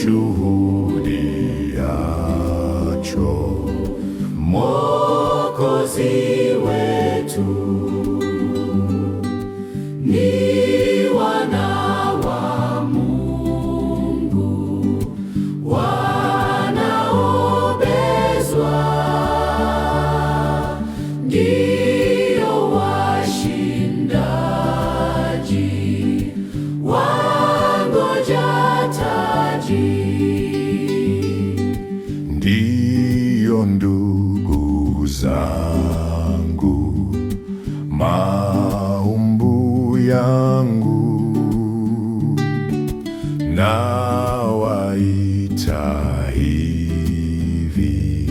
tushuhudiacho Mwokozi wetu. Ni wana wa Mungu wanaobezwa, ndio washindaji, wangoja taji. Ndiyo ndugu zangu, maumbu yangu, nawaita hivi,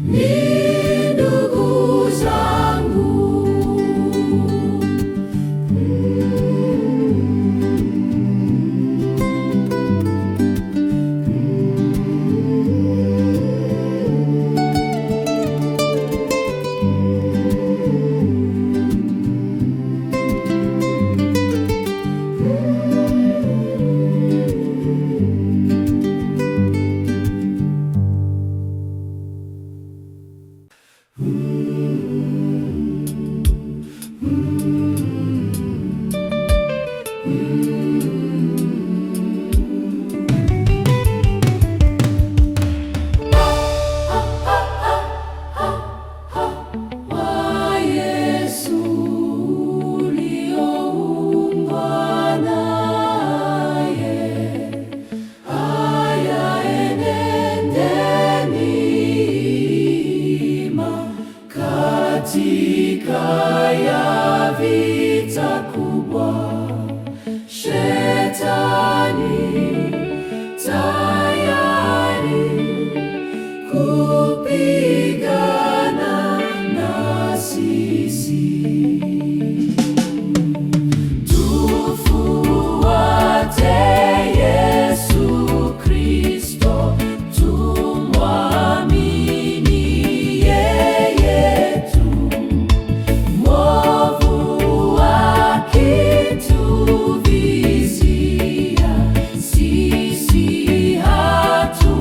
ni ndugu zangu. Katika ya vita kubwa, Shetani tayari kupigana na sisi. Tufuate Yesu Kristo, tumwamini yeye tu. Mwovu akituvizia, sisi hatuogopi.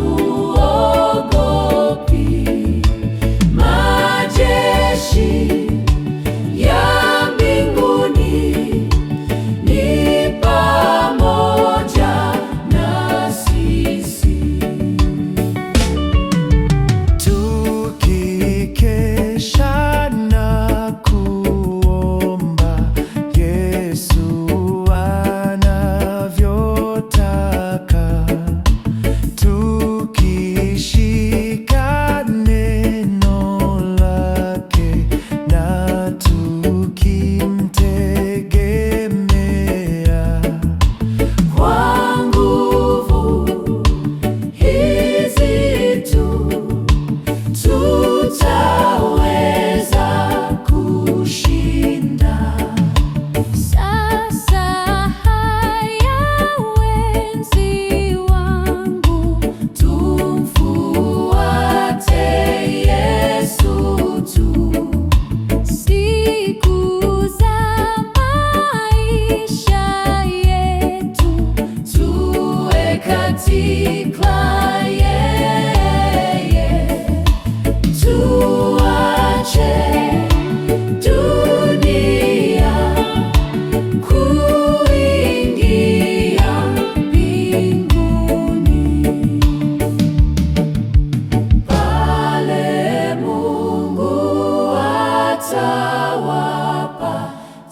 Majeshi ya mbinguni ni pamoja na sisi. Tukikesha na kuomba Yesu anavyotaka, tukishika neno lake na tukimtegemea, kwa nguvu hizi tu tutaweza kushinda. Sasa haya wenzi wangu, tumfuate Yesu tu. Siku za maisha yetu tuwe katika yeye. Tuache dunia kuingia mbinguni. Pale Mungu atawapa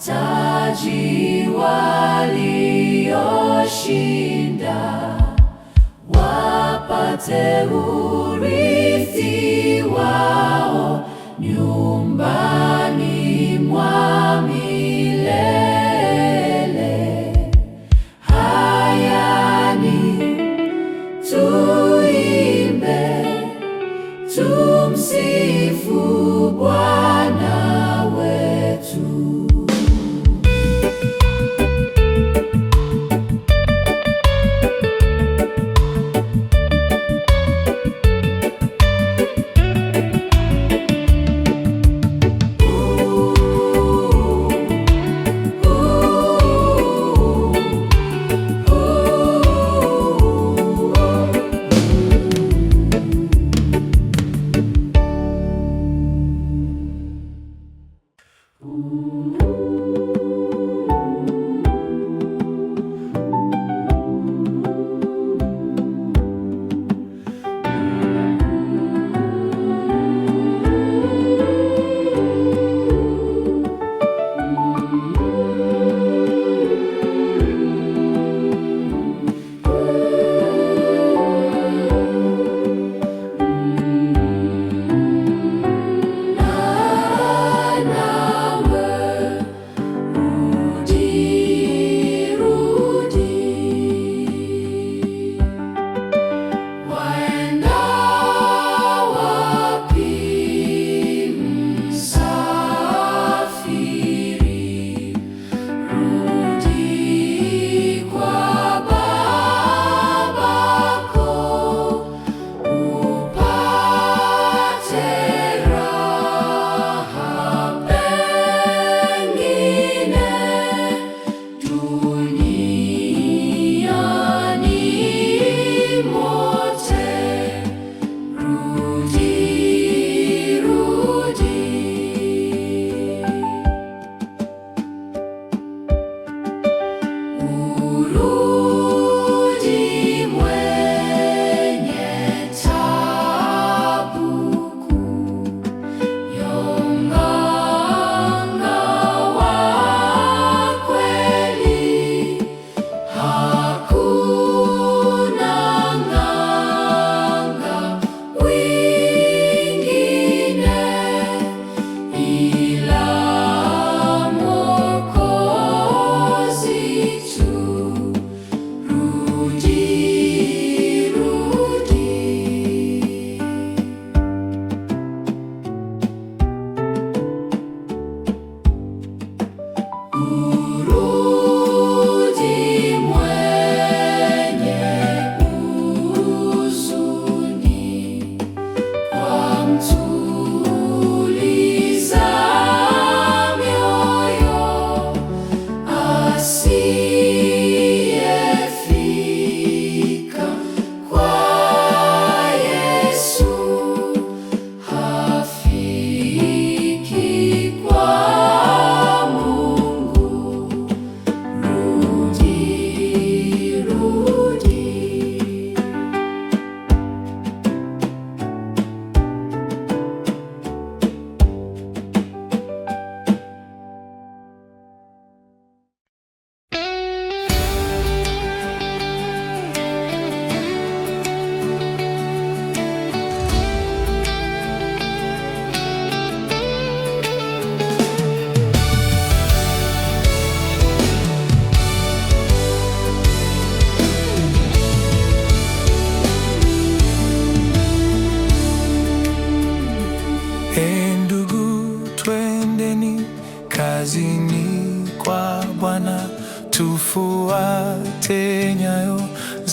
taji walioshinda, wapate urithi wao nyumbani mwa milele. Haya ni tuimbe, tumsifu Bwana wetu.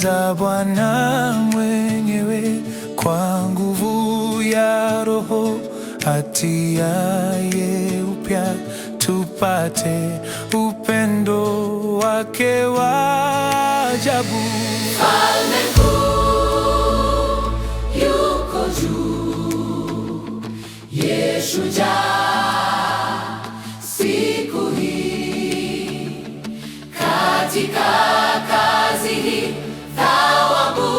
za Bwana mwenyewe, kwa nguvu ya Roho atiaye upya, tupate upendo wake wa ajabu. Mfalme mkuu yuko juu, yeye shujaa siku hii. Katika kazi hii thawabu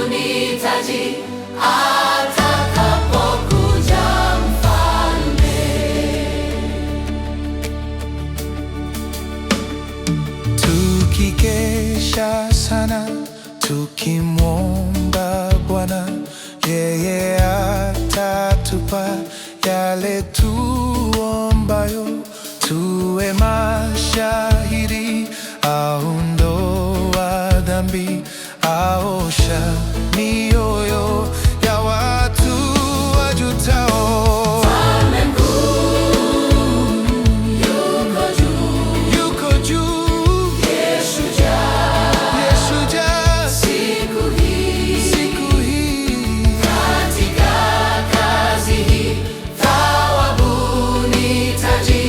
ni taji, atakapokuja Mfalme. Tukikesha sana tukimwomba Bwana, yeye atatupa yale tuombayo. Tuwe mashahidi, aondoa dhambi, aosha mioyo ya watu wajutao. Mfalme mkuu yuko juu, Yuko juu, yeye shujaa siku hii. Katika kazi hii thawabu ni taji,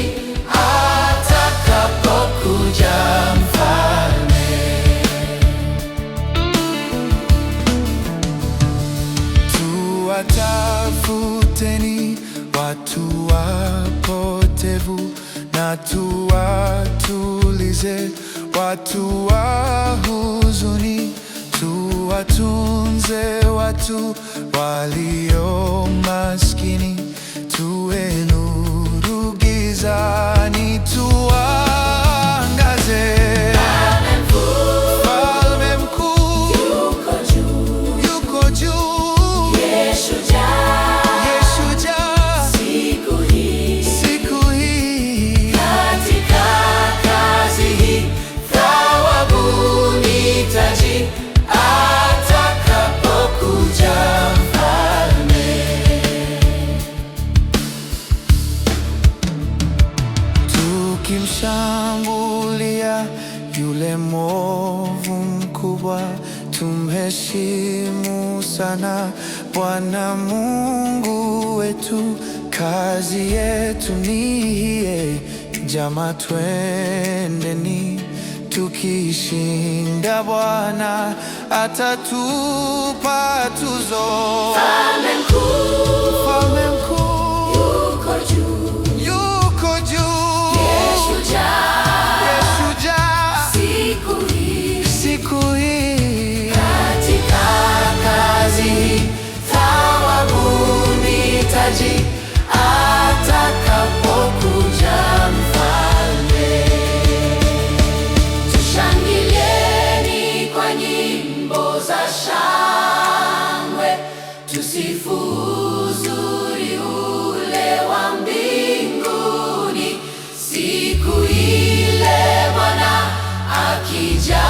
atakapokuja Mfalme. Tuwatafuteni watu wapotevu, na tuwatulize watu wa huzuni. Tuwatunze watu walio maskini, tuwe nuru gizani, tuangaze. Mfalme mkuu yuko juu, Yeye shujaa siku hii. Katika kazi hii thawabu ni taji, atakapokuja Mfalme. Tukimshambulia yule mwovu mkubwa, tumheshimu sana Bwana Mungu wetu. Kazi yetu ni hii, jamaa, twendeni tukishinda. Bwana atatupa tuzo. Mfalme mkuu yuko juu, Yuko juu, yeye shujaa siku hii. Katika kazi hii thawabu ni taji, atakapokuja Mfalme. Tushangilieni kwa nyimbo za shangwe, tusifu uzuri ule wa mbinguni, siku ile Bwana akija.